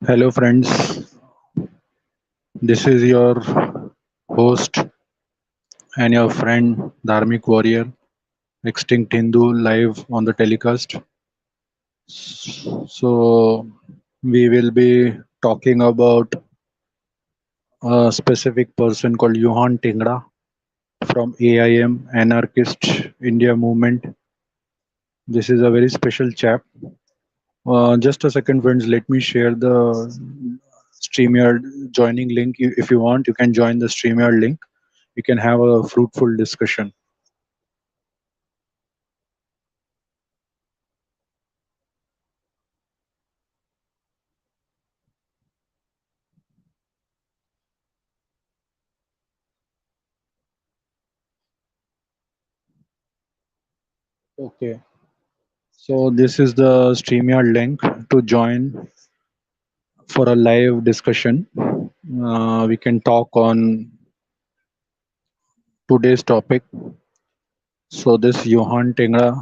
Hello, friends. This is your host and your friend, Dharmic Warrior, Extinct Hindu, live on the telecast. So, we will be talking about a specific person called Yohan Tengra from AIM, Anarchist India Movement. This is a very special chap. Just a second, friends. Let me share the StreamYard joining link. If you want, you can join the StreamYard link. We can have a fruitful discussion. Okay. So this is the StreamYard link to join for a live discussion. We can talk on today's topic. So this Johan Tengra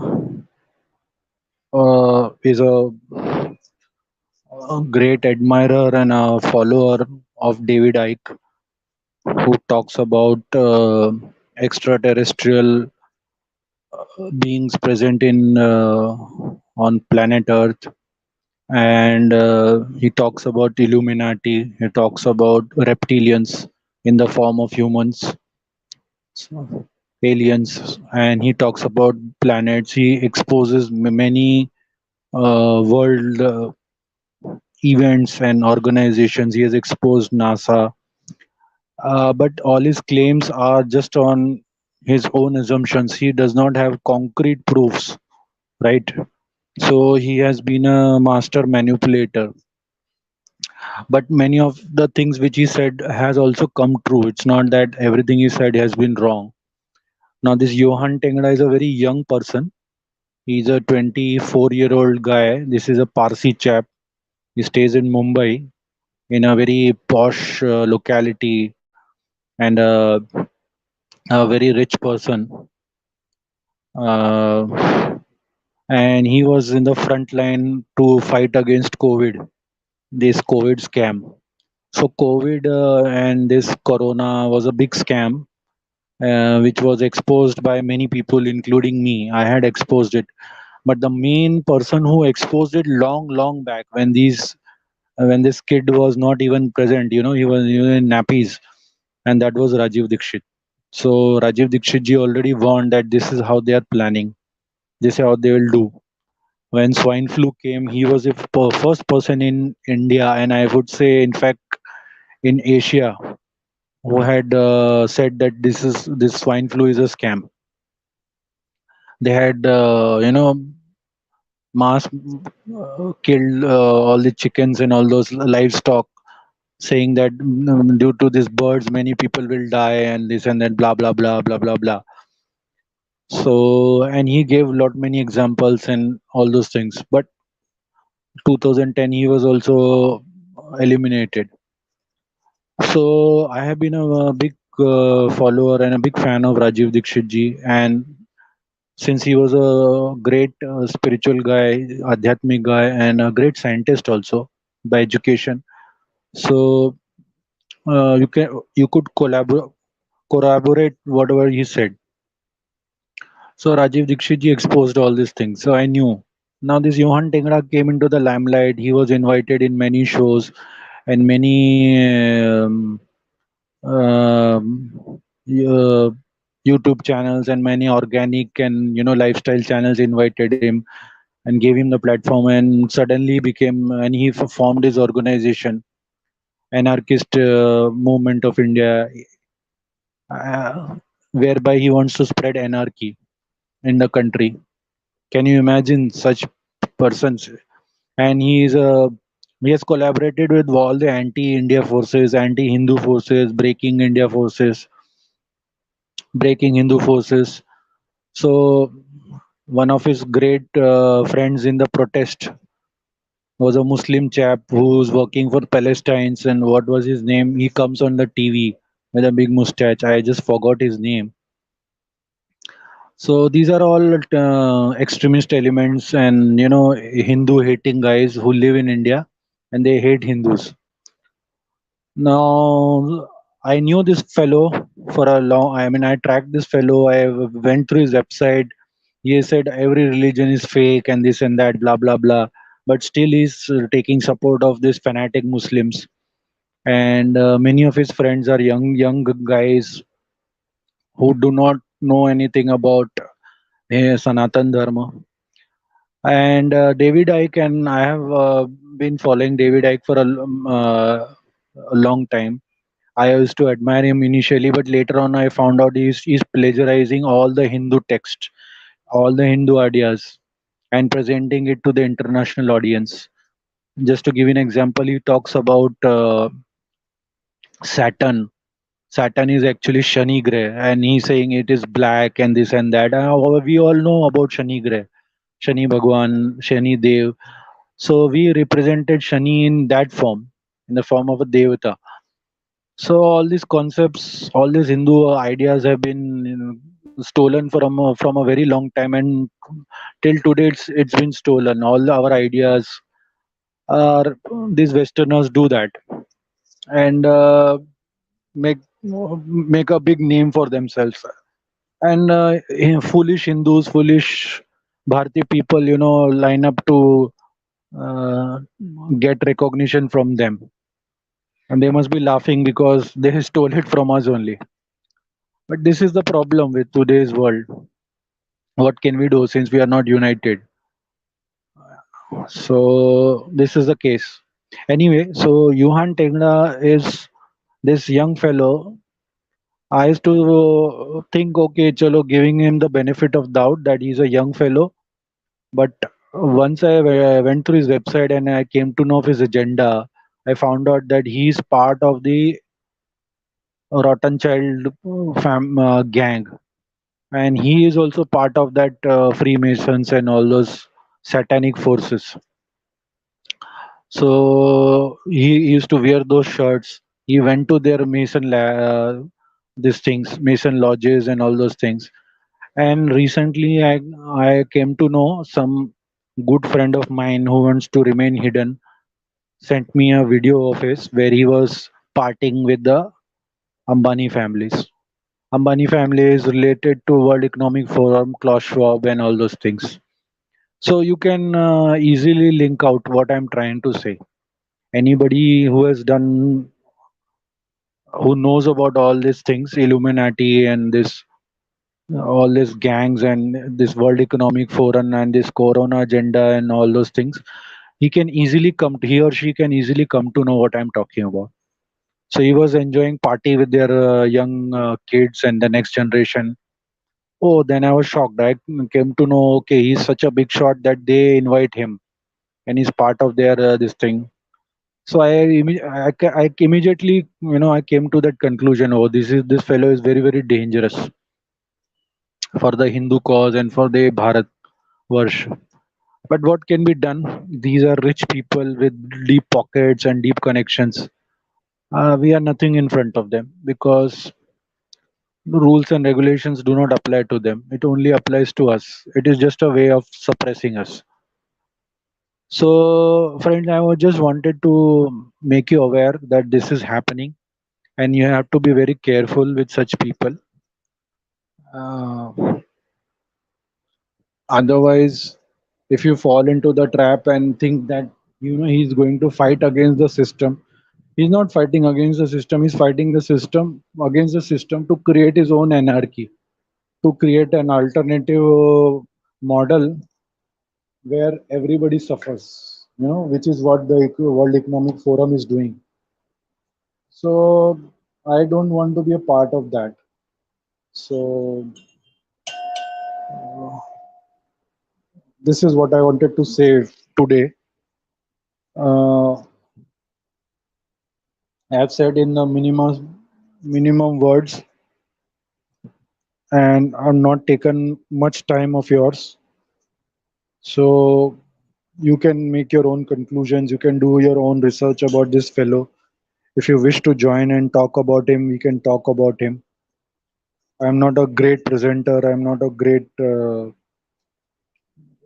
is a great admirer and a follower of David Icke, who talks about extraterrestrial beings present in on planet Earth, and he talks about Illuminati. He talks about reptilians in the form of humans, so, aliens, and he talks about planets. He exposes many world events and organizations. He has exposed NASA, but all his claims are just on his own assumptions. He does not have concrete proofs, right? So he has been a master manipulator, but many of the things which he said has also come true. It's not that everything he said has been wrong. Now this Johan Tengra is a very young person. He's a 24-year-old guy. This is a Parsi chap. He stays in Mumbai in a very posh locality, and a very rich person, uh, and he was in the front line to fight against COVID, this COVID scam. So COVID and this corona was a big scam, which was exposed by many people, including me. I had exposed it, but the main person who exposed it long, long back, when this kid was not even present, he was in nappies, and that was Rajiv Dikshit. So Rajiv Dikshit ji already warned that this is how they are planning. This is how they will do. When swine flu came, he was the first person in India, and I would say, in fact, in Asia, who had said that this swine flu is a scam. They had mass killed all the chickens and all those livestock, saying that due to these birds many people will die and this and that, blah blah blah blah blah blah. So, and he gave lot many examples and all those things, but 2010 he was also eliminated. So I have been a big follower and a big fan of Rajiv Dikshit ji, and since he was a great spiritual guy, adhyatmic guy, and a great scientist also by education. So you could corroborate whatever he said. So Rajiv Dikshit ji exposed all these things. So I knew. Now this Johan Tengra came into the limelight. He was invited in many shows and many uh, YouTube channels and many organic and lifestyle channels invited him and gave him the platform, and suddenly became, and he formed his organization, Anarchist Movement of India, uh, whereby he wants to spread anarchy in the country. Can you imagine such persons? And he has collaborated with all the anti-India forces, anti-Hindu forces, breaking Hindu forces. So one of his great friends in the protest was a Muslim chap who's working for Palestine. And what was his name? He comes on the TV with a big mustache. I just forgot his name. So these are all extremist elements and Hindu hating guys who live in India and they hate Hindus. Now, I knew this fellow for a long. I mean, I tracked this fellow. I went through his website. He said every religion is fake and this and that, blah blah blah. But still, he's taking support of these fanatic Muslims. And many of his friends are young guys who do not know anything about Sanatan Dharma. And David Icke, and I have been following David Icke for a long time. I used to admire him initially, but later on I found out he's plagiarizing all the Hindu texts, all the Hindu ideas, and presenting it to the international audience. Just to give you an example, he talks about Saturn. Saturn is actually Shani Greh, and he's saying it is black and this and that. We all know about Shani Greh, Shani Bhagwan, Shani Dev. So we represented Shani in that form, in the form of a Devata. So all these concepts, all these Hindu ideas have been stolen from a very long time, and till today it's been stolen. All our ideas are these Westerners do that and make a big name for themselves. And foolish Hindus, foolish Bharati people, line up to uh, get recognition from them, and they must be laughing because they stole it from us only. But this is the problem with today's world. What can we do since we are not united? So this is the case. Anyway, so Yohan Tengra is this young fellow. I used to think, okay, chalo, giving him the benefit of doubt that he's a young fellow. But once I went through his website and I came to know of his agenda, I found out that he's part of the Rotten Child gang, and he is also part of that Freemasons and all those satanic forces. So he used to wear those shirts. He went to their these things, Mason lodges and all those things. And recently, I came to know some good friend of mine who wants to remain hidden sent me a video of his where he was partying with the Ambani families. Ambani family is related to World Economic Forum, Klaus Schwab, and all those things. So you can easily link out what I'm trying to say. Anybody who has done, who knows about all these things, Illuminati and this, all these gangs and this World Economic Forum and this Corona agenda and all those things, he or she can easily come to know what I'm talking about. So he was enjoying party with their young kids and the next generation. Oh, then I was shocked. I came to know, okay, he's such a big shot that they invite him and he's part of their this thing. So I immediately, I came to that conclusion. Oh, this fellow is very very dangerous for the Hindu cause and for the Bharat Varsh. But what can be done? These are rich people with deep pockets and deep connections. We are nothing in front of them because the rules and regulations do not apply to them. It only applies to us. It is just a way of suppressing us. So, friends, I just wanted to make you aware that this is happening, and you have to be very careful with such people. Uh, Otherwise, if you fall into the trap and think that he's going to fight against the system, he's not fighting against the system. He's fighting the system against the system to create his own anarchy, to create an alternative model where everybody suffers, which is what the World Economic Forum is doing. So I don't want to be a part of that. So this is what I wanted to say today. Uh, I have said in the minimum words, and I've not taken much time of yours. So you can make your own conclusions. You can do your own research about this fellow. If you wish to join and talk about him, we can talk about him. I'm not a great presenter. I'm not a great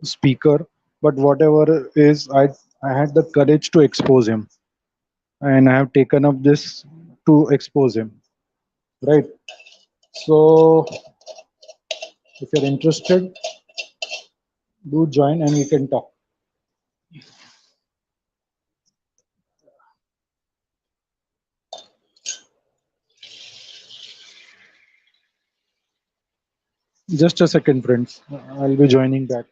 speaker, but whatever is, I had the courage to expose him, and I have taken up this to expose him. Right. So, if you're interested, do join and we can talk. Just a second, friends. I'll be joining back.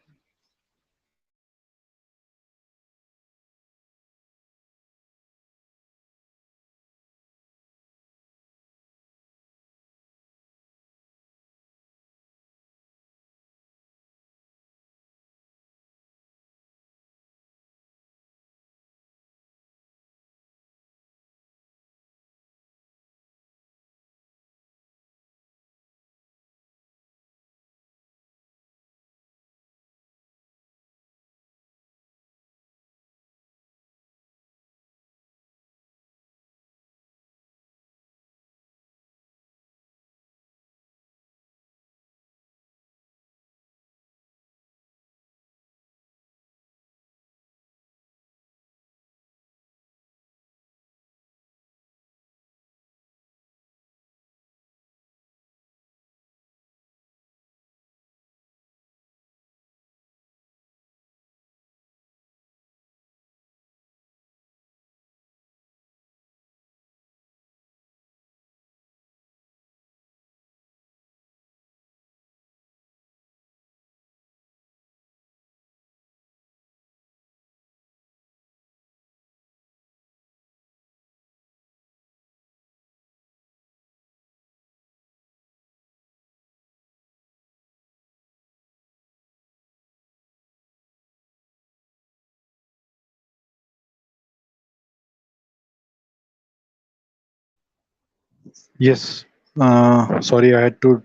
Yes. Sorry, I had to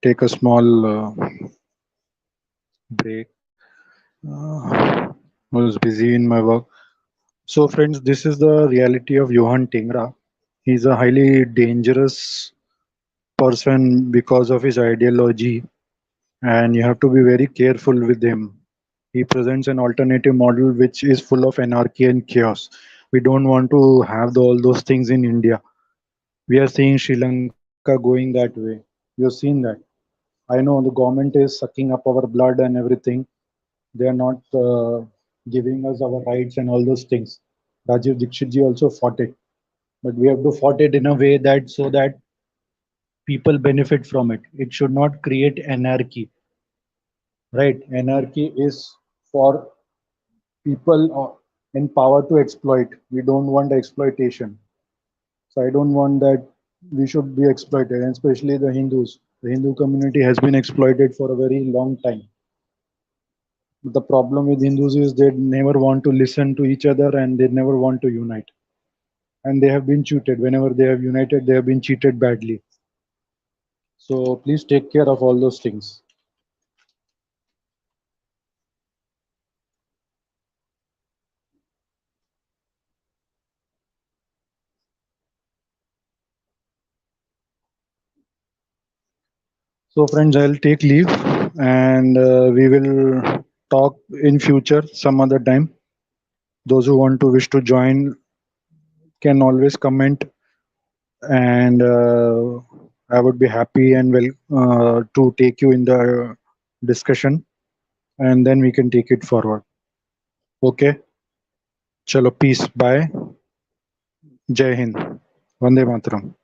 take a small break. Was busy in my work. So, friends, this is the reality of Yohan Tengra. He's a highly dangerous person because of his ideology, and you have to be very careful with him. He presents an alternative model which is full of anarchy and chaos. We don't want to have all those things in India. We are seeing Sri Lanka going that way. You have seen that. I know the government is sucking up our blood and everything. They are not giving us our rights and all those things. Rajiv Dixit ji also fought it, but we have to fight it in a way that so that people benefit from it. It should not create anarchy, right? Anarchy is for people in power to exploit. We don't want exploitation. So I don't want that we should be exploited, and especially the Hindus. The Hindu community has been exploited for a very long time. The problem with Hindus is they never want to listen to each other and they never want to unite. And they have been cheated. Whenever they have united, they have been cheated badly. So please take care of all those things. So friends, I'll take leave and we will talk in future some other time. Those who want to wish to join can always comment, and I would be happy and well to take you in the discussion, and then we can take it forward. Okay, chalo, peace, bye, Jai Hind, Vande Mataram.